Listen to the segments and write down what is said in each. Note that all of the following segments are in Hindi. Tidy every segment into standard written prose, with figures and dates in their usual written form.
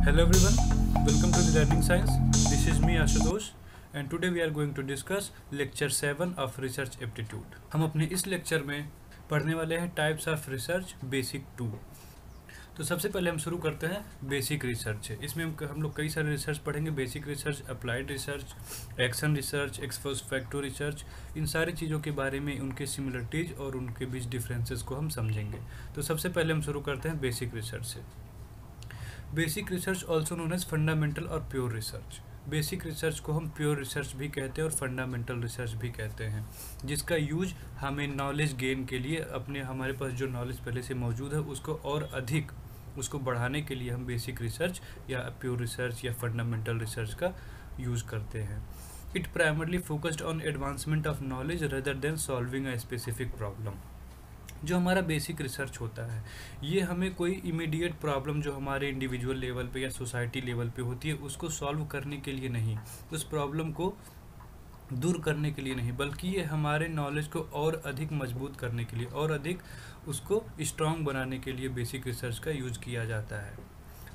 Hello everyone, welcome to the Learning Science. This is me Ashutosh and today we are going to discuss lecture 7 of research aptitude. हम अपने इस लेक्चर में पढ़ने वाले हैं टाइप्स ऑफ रिसर्च बेसिक 2। तो सबसे पहले हम शुरू करते हैं बेसिक रिसर्च। इसमें हम लोग कई सारे रिसर्च पढ़ेंगे। Basic research, applied research, action research, ex post facto research, इन सारी चीज़ों के बारे में, उनके सिमिलरिटीज़ और उनके बीच डिफरेंसेस को हम समझेंगे। तो सबसे पहले हम शुरू करते हैं बेसिक रिसर्च से। Basic research also known as fundamental और प्योर रिसर्च। बेसिक रिसर्च को हम प्योर रिसर्च भी कहते हैं और फंडामेंटल रिसर्च भी कहते हैं, जिसका यूज हमें नॉलेज गेन के लिए, हमारे पास जो नॉलेज पहले से मौजूद है उसको और अधिक उसको बढ़ाने के लिए हम बेसिक रिसर्च या प्योर रिसर्च या फंडामेंटल रिसर्च का यूज़ करते हैं। It primarily focused on advancement of knowledge rather than solving a specific problem. जो हमारा बेसिक रिसर्च होता है ये हमें कोई इमीडिएट प्रॉब्लम जो हमारे इंडिविजुअल लेवल पे या सोसाइटी लेवल पे होती है उसको सॉल्व करने के लिए नहीं, उस प्रॉब्लम को दूर करने के लिए नहीं, बल्कि ये हमारे नॉलेज को और अधिक मजबूत करने के लिए और अधिक उसको स्ट्रॉन्ग बनाने के लिए बेसिक रिसर्च का यूज किया जाता है।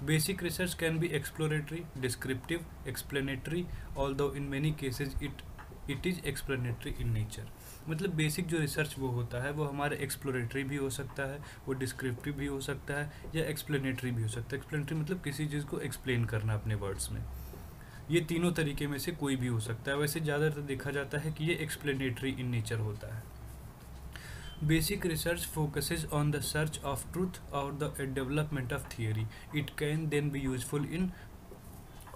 Basic research can be exploratory, descriptive, explanatory, although in many cases it is explanatory in nature. मतलब बेसिक जो रिसर्च वो होता है वो हमारे एक्सप्लोरेटरी भी हो सकता है, वो डिस्क्रिप्टिव भी हो सकता है या एक्सप्लेनेटरी भी हो सकता है। एक्सप्लेनेटरी मतलब किसी चीज़ को एक्सप्लेन करना अपने वर्ड्स में। ये तीनों तरीके में से कोई भी हो सकता है। वैसे ज़्यादातर देखा जाता है कि ये एक्सप्लेनेटरी इन नेचर होता है। Basic research focuses on the search of truth और the development of theory. It can then be useful in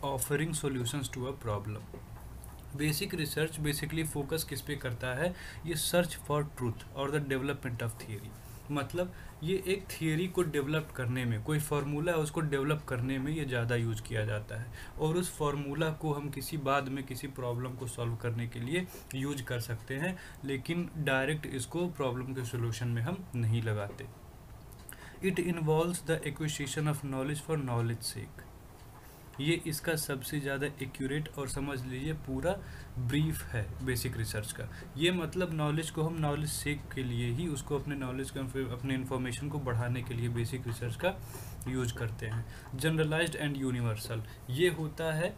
offering solutions to a problem. Basic research basically focus किस पे करता है? ये सर्च फॉर ट्रूथ और द डेवलपमेंट ऑफ थियरी। मतलब ये एक थियरी को डेवलप करने में, कोई फार्मूला है उसको डेवलप करने में ये ज़्यादा यूज किया जाता है और उस फार्मूला को हम किसी बाद में किसी प्रॉब्लम को सॉल्व करने के लिए यूज कर सकते हैं, लेकिन डायरेक्ट इसको प्रॉब्लम के सोल्यूशन में हम नहीं लगाते। It involves the acquisition of knowledge for knowledge sake. ये इसका सबसे ज़्यादा एक्यूरेट और समझ लीजिए पूरा ब्रीफ है बेसिक रिसर्च का। ये मतलब नॉलेज को हम नॉलेज सेक के लिए ही, उसको अपने नॉलेज का, अपने इन्फॉर्मेशन को बढ़ाने के लिए बेसिक रिसर्च का यूज करते हैं। जनरलाइज्ड एंड यूनिवर्सल, ये होता है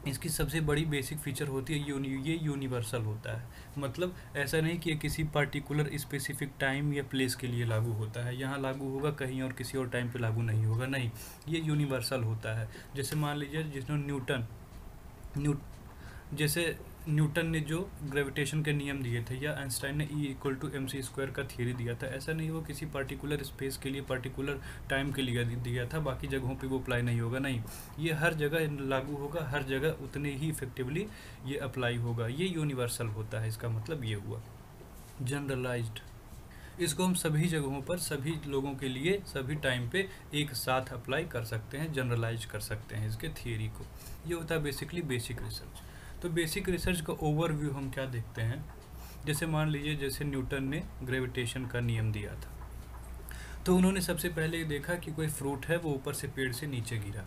इसकी सबसे बड़ी बेसिक फीचर होती है ये यूनिवर्सल होता है। मतलब ऐसा नहीं कि ये किसी पर्टिकुलर स्पेसिफिक टाइम या प्लेस के लिए लागू होता है, यहाँ लागू होगा कहीं और किसी और टाइम पे लागू नहीं होगा, नहीं, ये यूनिवर्सल होता है। जैसे मान लीजिए जैसे न्यूटन ने जो ग्रेविटेशन के नियम दिए थे या आइंस्टाइन ने E=mc² का थियरी दिया था, ऐसा नहीं वो किसी पर्टिकुलर स्पेस के लिए, पर्टिकुलर टाइम के लिए दिया था, बाकी जगहों पे वो अप्लाई नहीं होगा, नहीं, ये हर जगह लागू होगा, हर जगह उतने ही इफेक्टिवली ये अप्लाई होगा। ये यूनिवर्सल होता है, इसका मतलब ये हुआ। जनरलाइज्ड, इसको हम सभी जगहों पर, सभी लोगों के लिए, सभी टाइम पे एक साथ अप्लाई कर सकते हैं, जनरलाइज कर सकते हैं इसके थियरी को। ये होता है बेसिकली बेसिक रिसर्च। तो बेसिक रिसर्च का ओवरव्यू हम क्या देखते हैं? जैसे मान लीजिए जैसे न्यूटन ने ग्रेविटेशन का नियम दिया था, तो उन्होंने सबसे पहले देखा कि कोई फ्रूट है वो ऊपर से पेड़ से नीचे गिरा,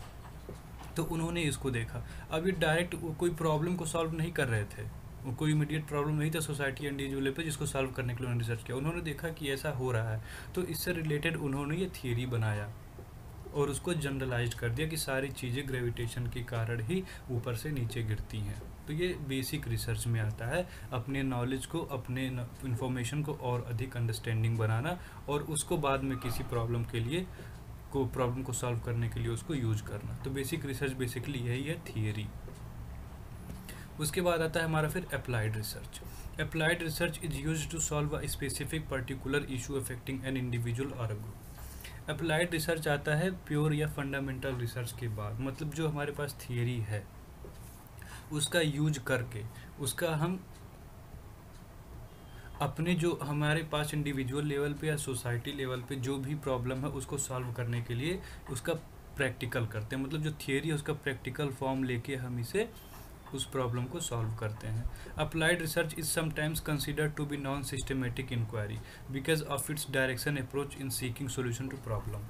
तो उन्होंने इसको देखा। अब ये डायरेक्ट कोई प्रॉब्लम को सॉल्व नहीं कर रहे थे, कोई इमीडिएट प्रॉब्लम नहीं था सोसाइटी इंडिविजुअल पे जिसको सॉल्व करने के लिए उन्होंने रिसर्च किया। उन्होंने देखा कि ऐसा हो रहा है, तो इससे रिलेटेड उन्होंने ये थियरी बनाया और उसको जनरलाइज कर दिया कि सारी चीज़ें ग्रेविटेशन के कारण ही ऊपर से नीचे गिरती हैं। तो ये बेसिक रिसर्च में आता है, अपने नॉलेज को, अपने इंफॉर्मेशन को और अधिक अंडरस्टैंडिंग बनाना और उसको बाद में किसी प्रॉब्लम को सॉल्व करने के लिए उसको यूज करना। तो बेसिक रिसर्च बेसिकली यही है, थियरी। उसके बाद आता है हमारा फिर applied research. Applied research is used to solve a specific particular issue affecting an individual और अ ग्रुप। अप्लाइड रिसर्च आता है प्योर या फंडामेंटल रिसर्च के बाद। मतलब जो हमारे पास थियरी है उसका यूज करके, उसका हम अपने जो हमारे पास इंडिविजुअल लेवल पे या सोसाइटी लेवल पे जो भी प्रॉब्लम है उसको सॉल्व करने के लिए उसका प्रैक्टिकल करते हैं। मतलब जो थियरी है उसका प्रैक्टिकल फॉर्म लेके हम इसे उस प्रॉब्लम को सॉल्व करते हैं। Applied research is sometimes considered to be non systematic inquiry because of its direction approach in seeking solution to problem.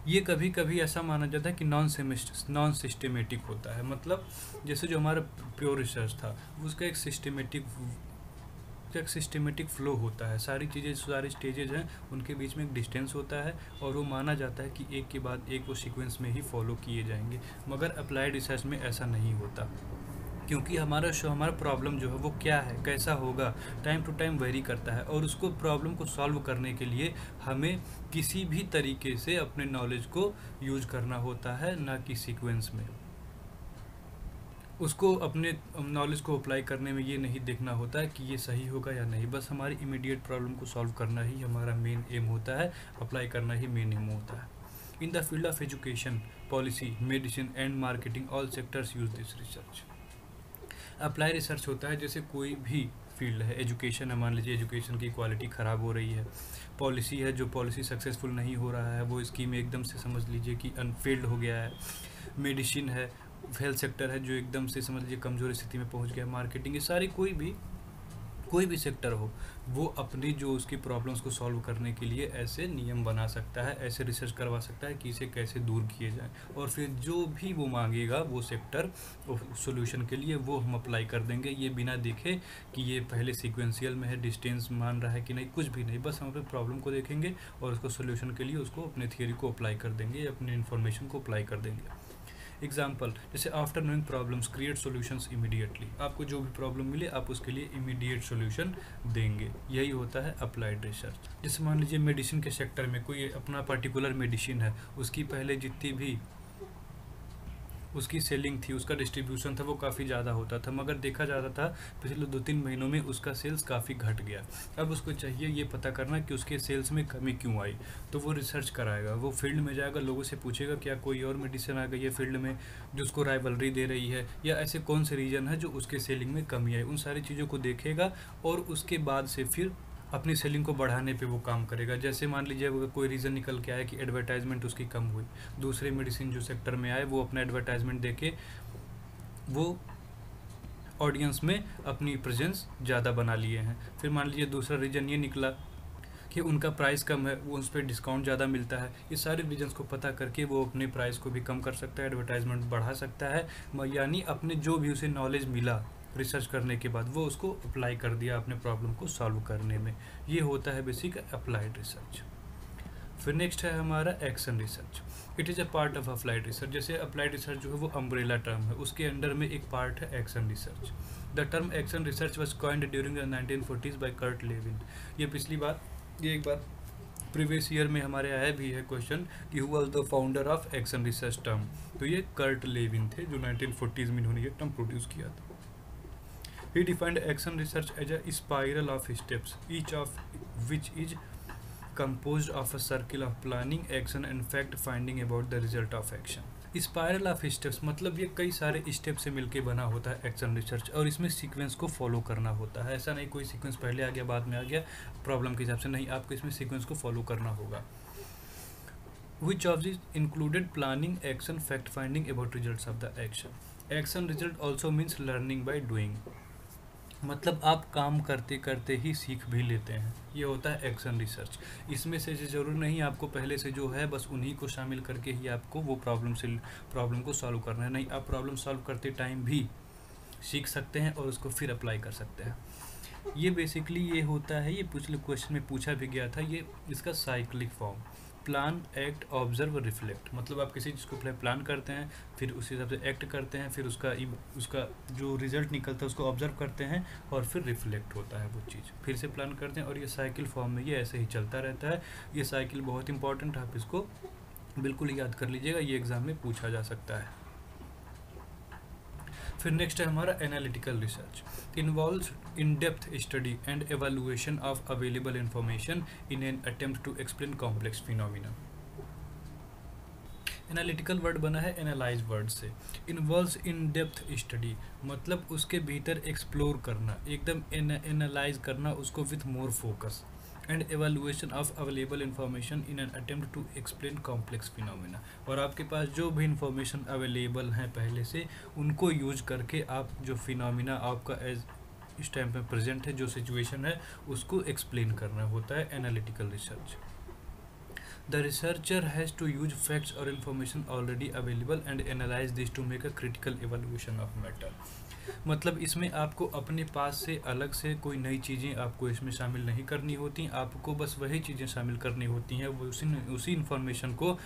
ये कभी कभी ऐसा माना जाता है कि नॉन सिस्टमेटिक होता है। मतलब जैसे जो हमारा प्योर रिसर्च था उसका एक सिस्टमेटिक एक सिस्टमेटिक फ्लो होता है, सारी चीज़ें, सारे स्टेजेज हैं उनके बीच में एक डिस्टेंस होता है और वो माना जाता है कि एक के बाद एक वो सीक्वेंस में ही फॉलो किए जाएंगे। मगर अप्लाइड रिसर्च में ऐसा नहीं होता, क्योंकि हमारा प्रॉब्लम जो है वो क्या है, कैसा होगा, टाइम टू टाइम वेरी करता है और उसको प्रॉब्लम को सॉल्व करने के लिए हमें किसी भी तरीके से अपने नॉलेज को यूज करना होता है, ना कि सीक्वेंस में। उसको अपने नॉलेज को अप्लाई करने में ये नहीं देखना होता है कि ये सही होगा या नहीं, बस हमारी इमीडिएट प्रॉब्लम को सॉल्व करना ही हमारा मेन एम होता है, अप्लाई करना ही मेन एम होता है। In the field of education, policy, medicine and marketing, all sectors use this research. Apply research होता है जैसे कोई भी फील्ड है, एजुकेशन है, मान लीजिए एजुकेशन की क्वालिटी ख़राब हो रही है, पॉलिसी है, जो पॉलिसी सक्सेसफुल नहीं हो रहा है, वो स्कीम एकदम से समझ लीजिए कि अनफेल्ड हो गया है, मेडिसिन है, हेल्थ सेक्टर है जो एकदम से समझ लीजिए कमज़ोर स्थिति में पहुंच गया, मार्केटिंग, ये सारी कोई भी सेक्टर हो, वो अपनी जो उसकी प्रॉब्लम्स को सॉल्व करने के लिए ऐसे नियम बना सकता है, ऐसे रिसर्च करवा सकता है कि इसे कैसे दूर किए जाए, और फिर जो भी वो मांगेगा वो सेक्टर सॉल्यूशन के लिए वो हम अप्लाई कर देंगे, ये बिना देखे कि ये पहले सीक्वेंशियल में है, डिस्टेंस मान रहा है कि नहीं, कुछ भी नहीं, बस हम अपने प्रॉब्लम को देखेंगे और उसको सोल्यूशन के लिए उसको अपने थियोरी को अप्लाई कर देंगे, अपने इन्फॉर्मेशन को अप्लाई कर देंगे। एग्जाम्पल, जैसे after knowing problems create solutions immediately, आपको जो भी प्रॉब्लम मिले आप उसके लिए इमीडिएट सॉल्यूशन देंगे, यही होता है अप्लाइड रिसर्च। जैसे मान लीजिए मेडिसिन के सेक्टर में कोई अपना पर्टिकुलर मेडिसिन है, उसकी पहले जितनी भी उसकी सेलिंग थी, उसका डिस्ट्रीब्यूशन था, वो काफ़ी ज़्यादा होता था, मगर देखा जाता था पिछले 2-3 महीनों में उसका सेल्स काफ़ी घट गया। अब उसको चाहिए ये पता करना कि उसके सेल्स में कमी क्यों आई, तो वो रिसर्च कराएगा, वो फील्ड में जाएगा, लोगों से पूछेगा क्या कोई और मेडिसिन आ गई है फील्ड में जो उसको राइवलरी दे रही है, या ऐसे कौन से रीजन है जो उसके सेलिंग में कमी आई, उन सारी चीज़ों को देखेगा और उसके बाद से फिर अपनी सेलिंग को बढ़ाने पे वो काम करेगा। जैसे मान लीजिए अगर कोई रीज़न निकल के आया कि एडवर्टाइजमेंट उसकी कम हुई, दूसरे मेडिसिन जो सेक्टर में आए वो अपना एडवर्टाइजमेंट देके वो ऑडियंस में अपनी प्रेजेंस ज़्यादा बना लिए हैं। फिर मान लीजिए दूसरा रीज़न ये निकला कि उनका प्राइस कम है, वो उस पर डिस्काउंट ज़्यादा मिलता है, ये सारे रीजन्स को पता करके वो अपने प्राइस को भी कम कर सकता है, एडवर्टाइजमेंट बढ़ा सकता है, यानी अपने जो भी उसे नॉलेज मिला रिसर्च करने के बाद वो उसको अप्लाई कर दिया अपने प्रॉब्लम को सॉल्व करने में। ये होता है बेसिक अप्लाइड रिसर्च। फिर नेक्स्ट है हमारा action research. It is a part of applied research. जैसे अप्लाइड रिसर्च जो है वो अम्ब्रेला टर्म है, उसके अंडर में एक पार्ट है action research. The term action research was coined during the 1940s by Kurt Lewin. ये एक बार प्रीवियस ईयर में हमारे आया भी है क्वेश्चन कि who was the founder of action research term, तो ये कर्ट लेविन थे जो 1940s में इन्होंने ये टर्म प्रोड्यूस किया था। He defined action research as a spiral of steps, each of which is composed of a circle of planning, action and fact finding about the result of action. Spiral of steps मतलब ये कई सारे स्टेप से मिलके बना होता है एक्शन रिसर्च, और इसमें सीक्वेंस को फॉलो करना होता है। ऐसा नहीं कोई सीक्वेंस पहले आ गया बाद में आ गया प्रॉब्लम के हिसाब से, नहीं, आपको इसमें सीक्वेंस को फॉलो करना होगा। Which of these included planning, action, fact finding about results of the action. Action result also means learning by doing. मतलब आप काम करते करते ही सीख भी लेते हैं, ये होता है एक्शन रिसर्च। इसमें से ज़रूर नहीं आपको पहले से जो है बस उन्हीं को शामिल करके ही आपको वो प्रॉब्लम को सॉल्व करना है, नहीं, आप प्रॉब्लम सॉल्व करते टाइम भी सीख सकते हैं और उसको फिर अप्लाई कर सकते हैं। ये बेसिकली ये होता है, ये पिछले क्वेश्चन में पूछा भी गया था, ये इसका cyclic form, plan, act, observe, reflect. मतलब आप किसी चीज़ को पहले प्लान करते हैं, फिर उस हिसाब से एक्ट करते हैं, फिर उसका जो रिजल्ट निकलता है उसको ऑब्जर्व करते हैं और फिर रिफ्लेक्ट होता है वो चीज़, फिर से प्लान करते हैं, और ये साइकिल फॉर्म में ये ऐसे ही चलता रहता है। ये साइकिल बहुत इंपॉर्टेंट है, आप इसको बिल्कुल याद कर लीजिएगा, ये एग्ज़ाम में पूछा जा सकता है। फिर नेक्स्ट है हमारा analytical research. Involves in depth study and evaluation of available information in an attempt to explain complex phenomena. Analytical word बना है एनालाइज वर्ड से। इन्वॉल्व्स इन डेप्थ स्टडी मतलब उसके भीतर एक्सप्लोर करना, एकदम एनालाइज करना उसको with more focus, and evaluation of available information in an attempt to explain complex phenomena. और आपके पास जो भी इंफॉर्मेशन अवेलेबल हैं पहले से, उनको यूज करके आप जो फिनोमिना आपका एज इस टाइम पे प्रेजेंट है, जो सिचुएशन है, उसको एक्सप्लेन करना होता है analytical research. The researcher has to use facts और information already available and analyse this to make a critical evaluation of matter. मतलब इसमें आपको अपने पास से अलग से कोई नई चीज़ें आपको इसमें शामिल नहीं करनी होती, आपको बस वही चीज़ें शामिल करनी होती हैं, वो उसी इन्फॉर्मेशन को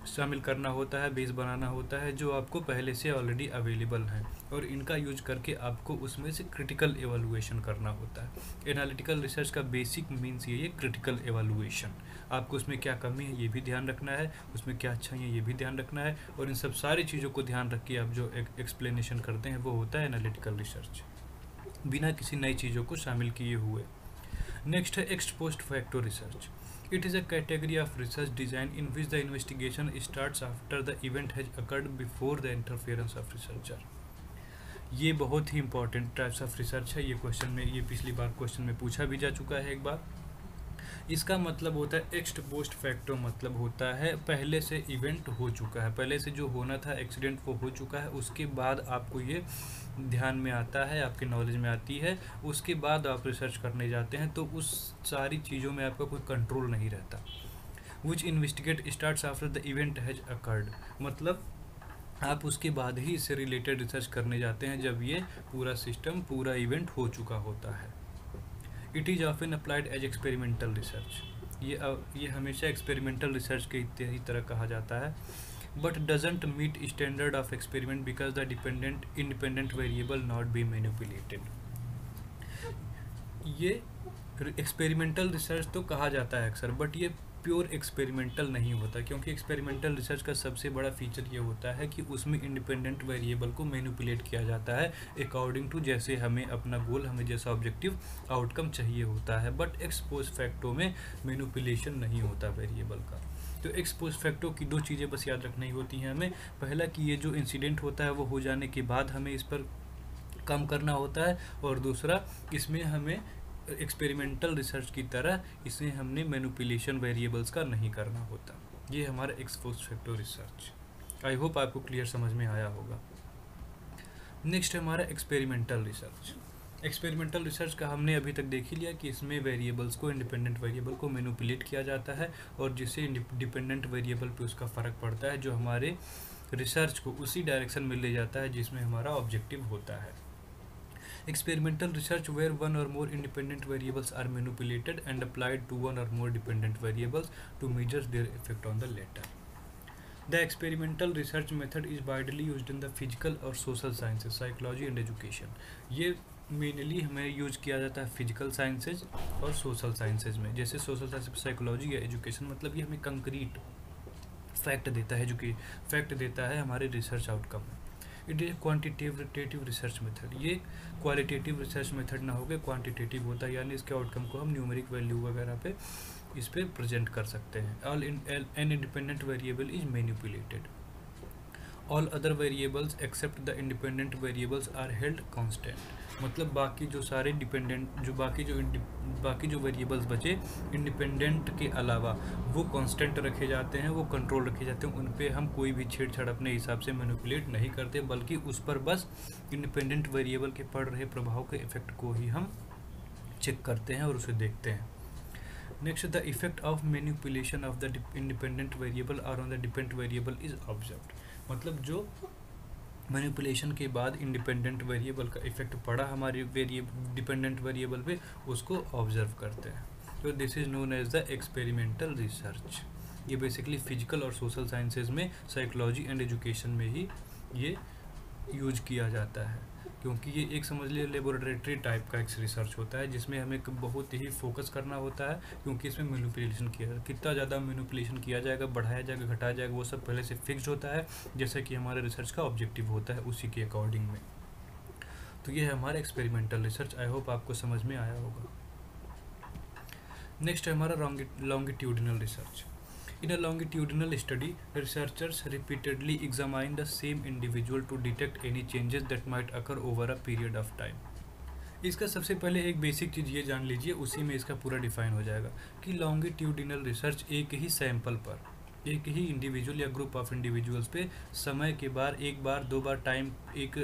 शामिल करना होता है, बेस बनाना होता है जो आपको पहले से ऑलरेडी अवेलेबल है, और इनका यूज करके आपको उसमें से क्रिटिकल एवैल्यूएशन करना होता है। एनालिटिकल रिसर्च का बेसिक मीन्स ये क्रिटिकल एवैल्यूएशन। आपको उसमें क्या कमी है ये भी ध्यान रखना है, उसमें क्या अच्छा है ये भी ध्यान रखना है, और इन सब सारी चीज़ों को ध्यान रख के आप जो एक्सप्लेनेशन करते हैं वो होता है एनालिटिकल रिसर्च, बिना किसी नई चीज़ों को शामिल किए हुए। नेक्स्ट है x post facto research. It is a category of research design in which the investigation starts after the event has occurred before the interference of researcher. ये बहुत ही इंपॉर्टेंट टाइप्स ऑफ रिसर्च है। ये क्वेश्चन में, ये पिछली बार क्वेश्चन में पूछा भी जा चुका है एक बार। इसका मतलब होता है एक्स पोस्ट फैक्टो, मतलब होता है पहले से इवेंट हो चुका है, पहले से जो होना था एक्सीडेंट वो हो चुका है, उसके बाद आपको ये ध्यान में आता है, आपके नॉलेज में आती है, उसके बाद आप रिसर्च करने जाते हैं, तो उस सारी चीज़ों में आपका कोई कंट्रोल नहीं रहता। Which investigate starts after the event has occurred, मतलब आप उसके बाद ही इससे रिलेटेड रिसर्च करने जाते हैं जब ये पूरा सिस्टम, पूरा इवेंट हो चुका होता है। It is often applied as experimental research. ये हमेशा एक्सपेरिमेंटल रिसर्च के ही तरह कहा जाता है। But doesn't meet standard of experiment because the independent variable not be manipulated. ये एक्सपेरिमेंटल रिसर्च तो कहा जाता है अक्सर, बट ये प्योर एक्सपेरिमेंटल नहीं होता, क्योंकि एक्सपेरिमेंटल रिसर्च का सबसे बड़ा फीचर ये होता है कि उसमें इंडिपेंडेंट वेरिएबल को मैनिपुलेट किया जाता है अकॉर्डिंग टू जैसे हमें अपना गोल, हमें जैसा ऑब्जेक्टिव आउटकम चाहिए होता है। बट एक्स पोस्ट फैक्टो में मैनिपुलेशन नहीं होता वेरिएबल का। तो एक्स पोस्ट फैक्टो की दो चीज़ें बस याद रखनी होती हैं हमें। पहला कि ये जो इंसिडेंट होता है वो हो जाने के बाद हमें इस पर काम करना होता है, और दूसरा इसमें हमें एक्सपेरिमेंटल रिसर्च की तरह इसे हमने मैनिपुलेशन वेरिएबल्स का नहीं करना होता। ये हमारा x post facto research. I hope आपको क्लियर समझ में आया होगा। नेक्स्ट है हमारा एक्सपेरिमेंटल रिसर्च। एक्सपेरिमेंटल रिसर्च का हमने अभी तक देख ही लिया कि इसमें वेरिएबल्स को, इंडिपेंडेंट वेरिएबल को मैनिपुलेट किया जाता है, और जिससे डिपेंडेंट वेरिएबल पे उसका फ़र्क पड़ता है, जो हमारे रिसर्च को उसी डायरेक्शन में ले जाता है जिसमें हमारा ऑब्जेक्टिव होता है। Experimental research where one or more independent variables are manipulated and applied to one or more dependent variables to measure their effect on the latter. The experimental research method is widely used in the physical or social sciences, psychology and education. ये मेनली हमें यूज किया जाता है फिजिकल साइंसेज और सोशल साइंसेज में। जैसे सोशल साइंस, साइकोलॉजी या एजुकेशन, मतलब ये हमें कंक्रीट फैक्ट देता है, फैक्ट देता है हमारे रिसर्च आउटकम में। It is quantitative research method. ये क्वालिटेटिव रिसर्च मेथड ना होकर क्वांटिटेटिव होता है, यानी इसके आउटकम को हम न्यूमेरिक वैल्यू वगैरह पे इस पर प्रेजेंट कर सकते हैं। All an independent variable is manipulated. All other variables except the independent variables are held constant. मतलब बाकी जो सारे डिपेंडेंट, जो बाकी जो वेरिएबल्स बचे इंडिपेंडेंट के अलावा, वो कांस्टेंट रखे जाते हैं, वो कंट्रोल रखे जाते हैं, उन पे हम कोई भी छेड़छाड़ अपने हिसाब से मैनिपुलेट नहीं करते, बल्कि उस पर बस इंडिपेंडेंट वेरिएबल के पड़ रहे प्रभाव के इफेक्ट को ही हम चेक करते हैं और उसे देखते हैं। Next, the effect of manipulation of the independent variable और on the dependent variable is observed. मतलब जो मैनिपुलेशन के बाद इंडिपेंडेंट वेरिएबल का इफेक्ट पड़ा हमारे डिपेंडेंट वेरिएबल पे, उसको ऑब्जर्व करते हैं। तो this is known as the experimental research. ये बेसिकली फिजिकल और सोशल साइंसेज में, साइकोलॉजी एंड एजुकेशन में ही ये यूज किया जाता है, क्योंकि ये एक समझ लीजिए लेबोरेटरी टाइप का एक रिसर्च होता है, जिसमें हमें बहुत ही फोकस करना होता है, क्योंकि इसमें मैनिपुलेशन किया जाएगा। कितना ज़्यादा मैनिपुलेशन किया जाएगा, बढ़ाया जाएगा, घटाया जाएगा, वो सब पहले से फिक्स्ड होता है, जैसे कि हमारे रिसर्च का ऑब्जेक्टिव होता है, उसी के अकॉर्डिंग में। तो ये है हमारा एक्सपेरिमेंटल रिसर्च। आई होप आपको समझ में आया होगा। नेक्स्ट है हमारा longitudinal research. In a longitudinal study, researchers repeatedly examine the same individual to detect any changes that might occur over a period of time. इसका सबसे पहले एक बेसिक चीज़ ये जान लीजिए, उसी में इसका पूरा डिफाइन हो जाएगा कि लॉन्गिट्यूडिनल रिसर्च एक ही सैंपल पर, एक ही इंडिविजुअल या ग्रुप ऑफ इंडिविजुअल्स पे समय के बार, एक बार, दो बार टाइम, एक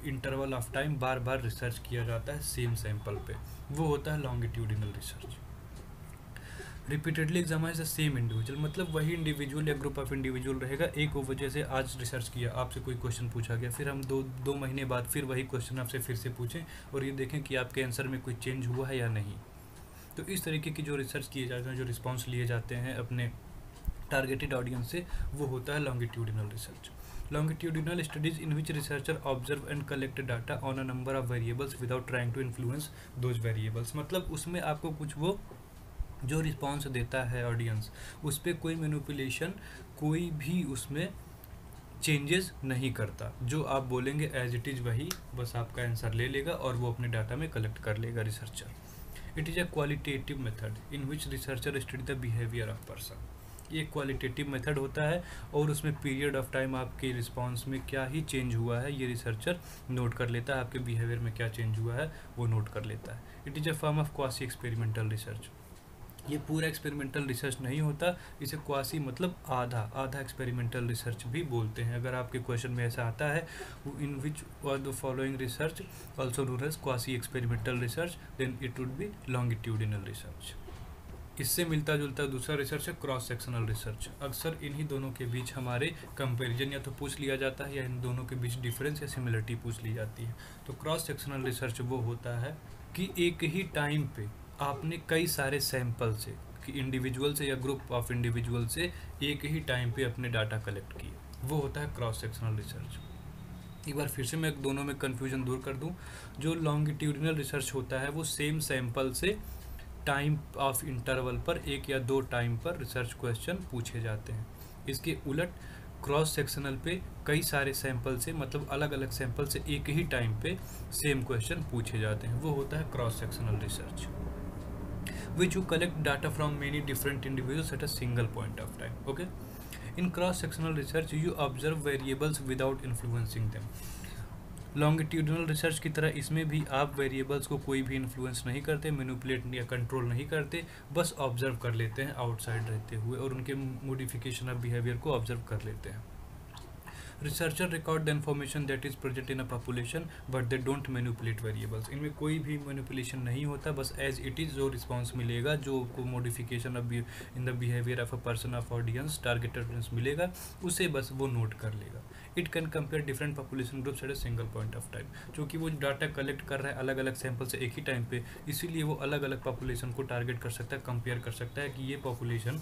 इंटरवल ऑफ टाइम बार बार रिसर्च किया जाता है सेम सैंपल पे, वो होता है longitudinal research. Repeatedly examine the same individual, मतलब वही इंडिविजुअल या ग्रुप ऑफ इंडिविजुअल रहेगा। एक वजह से आज रिसर्च किया, आपसे कोई क्वेश्चन पूछा गया, फिर हम दो महीने बाद फिर वही क्वेश्चन आपसे फिर से पूछें और ये देखें कि आपके आंसर में कोई चेंज हुआ है या नहीं। तो इस तरीके की जो रिसर्च किए जाते हैं, जो रिस्पॉन्स लिए जाते हैं अपने टारगेटेड ऑडियंस से, वो होता है longitudinal research. Longitudinal studies in which researcher observe and collect data on a number of variables without trying to influence those variables, मतलब उसमें आपको कुछ वो जो रिस्पॉन्स देता है ऑडियंस, उस पर कोई मैनिपुलेशन, कोई भी उसमें चेंजेस नहीं करता। जो आप बोलेंगे एज इट इज़ वही बस आपका आंसर ले लेगा और वो अपने डाटा में कलेक्ट कर लेगा researcher. It is a qualitative method in which researcher study the behaviour of person. ये क्वालिटेटिव मेथड होता है और उसमें पीरियड ऑफ टाइम आपके रिस्पांस में क्या ही चेंज हुआ है ये रिसर्चर नोट कर लेता है, आपके बिहेवियर में क्या चेंज हुआ है वो नोट कर लेता है। It is a form of quasi experimental research. ये पूरा एक्सपेरिमेंटल रिसर्च नहीं होता, इसे क्वासी मतलब आधा एक्सपेरिमेंटल रिसर्च भी बोलते हैं। अगर आपके क्वेश्चन में ऐसा आता है in which of the following research also known as quasi experimental research, then it would be longitudinal research. इससे मिलता जुलता दूसरा रिसर्च है क्रॉस सेक्शनल रिसर्च। अक्सर इन्हीं दोनों के बीच हमारे कंपैरिजन या तो पूछ लिया जाता है या इन दोनों के बीच डिफरेंस या सिमिलरिटी पूछ ली जाती है। तो क्रॉस सेक्शनल रिसर्च वो होता है कि एक ही टाइम पे आपने कई सारे सैंपल से, कि इंडिविजुअल से या ग्रुप ऑफ इंडिविजुअल से एक ही टाइम पे अपने डाटा कलेक्ट किए, वो होता है क्रॉस सेक्शनल रिसर्च। एक बार फिर से मैं दोनों में कन्फ्यूजन दूर कर दूँ। जो लॉन्गिट्यूडिनल रिसर्च होता है वो सेम सैंपल से टाइम ऑफ इंटरवल पर एक या दो टाइम पर रिसर्च क्वेश्चन पूछे जाते हैं। इसके उलट क्रॉस सेक्शनल पे कई सारे सैंपल से, मतलब अलग अलग सैंपल से एक ही टाइम पे सेम क्वेश्चन पूछे जाते हैं, वो होता है cross sectional research. Which you collect data from many different individuals at a single point of time. Okay, in cross sectional research you observe variables without influencing them. Longitudinal research की तरह इसमें भी आप वेरिएबल्स को कोई भी इन्फ्लुएंस नहीं करते, मैनिपुलेट या कंट्रोल नहीं करते, बस ऑब्जर्व कर लेते हैं आउटसाइड रहते हुए और उनके मॉडिफिकेशन ऑफ बिहेवियर को ऑब्जर्व कर लेते हैं। Researcher record the information that is present in a population but they don't manipulate variables. इनमें कोई भी मैनिपुलेशन नहीं होता, बस एज इट इज़ जो रिस्पॉन्स मिलेगा, जो को modification of in the behaviour of a person of audience targeted audience मिलेगा, उसे बस वो नोट कर लेगा। It can compare different population groups at a single point of time. क्योंकि वो डाटा कलेक्ट कर रहा है अलग अलग सैंपल से एक ही टाइम पे, इसीलिए वो अलग अलग पॉपुलेशन को टारगेट कर सकता है, कंपेयर कर सकता है कि ये पॉपुलेशन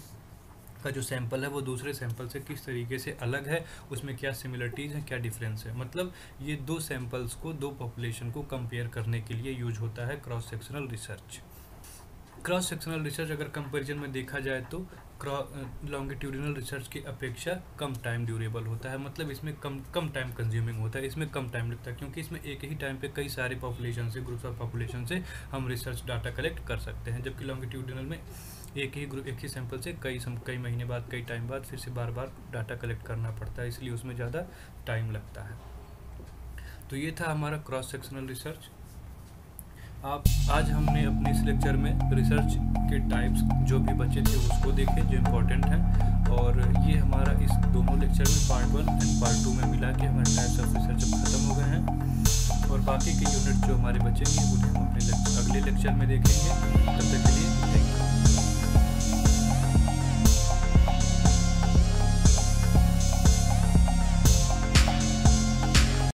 का जो सैंपल है वो दूसरे सैंपल से किस तरीके से अलग है, उसमें क्या सिमिलरिटीज़ हैं, क्या डिफरेंस है। मतलब ये दो सैंपल्स को, दो पॉपुलेशन को कंपेयर करने के लिए यूज होता है cross sectional research. Cross sectional research अगर कंपैरिजन में देखा जाए तो लॉन्गिट्यूडिनल रिसर्च की अपेक्षा कम टाइम ड्यूरेबल होता है, मतलब इसमें कम टाइम कंज्यूमिंग होता है, इसमें कम टाइम लगता है, क्योंकि इसमें एक ही टाइम पे कई सारे पॉपुलेशन से, ग्रुप्स ऑफ पॉपुलेशन से हम रिसर्च डाटा कलेक्ट कर सकते हैं। जबकि लॉन्गिट्यूडिनल में एक ही ग्रुप, एक ही सैंपल से कई महीने बाद, कई टाइम बाद फिर से बार बार डाटा कलेक्ट करना पड़ता है, इसलिए उसमें ज़्यादा टाइम लगता है। तो ये था हमारा क्रॉस सेक्शनल रिसर्च। आज हमने अपने इस लेक्चर में रिसर्च के टाइप्स जो भी बचे थे उसको देखे, जो इम्पोर्टेंट हैं, और ये हमारा इस दोनों लेक्चर में पार्ट 1 एंड पार्ट 2 में मिला के हमारे टाइप्स ऑफ रिसर्च अब खत्म हो गए हैं, और बाकी के यूनिट जो हमारे बचेंगे उन्हें हम अपने अगले लेक्चर में देखेंगे। तब तक के लिए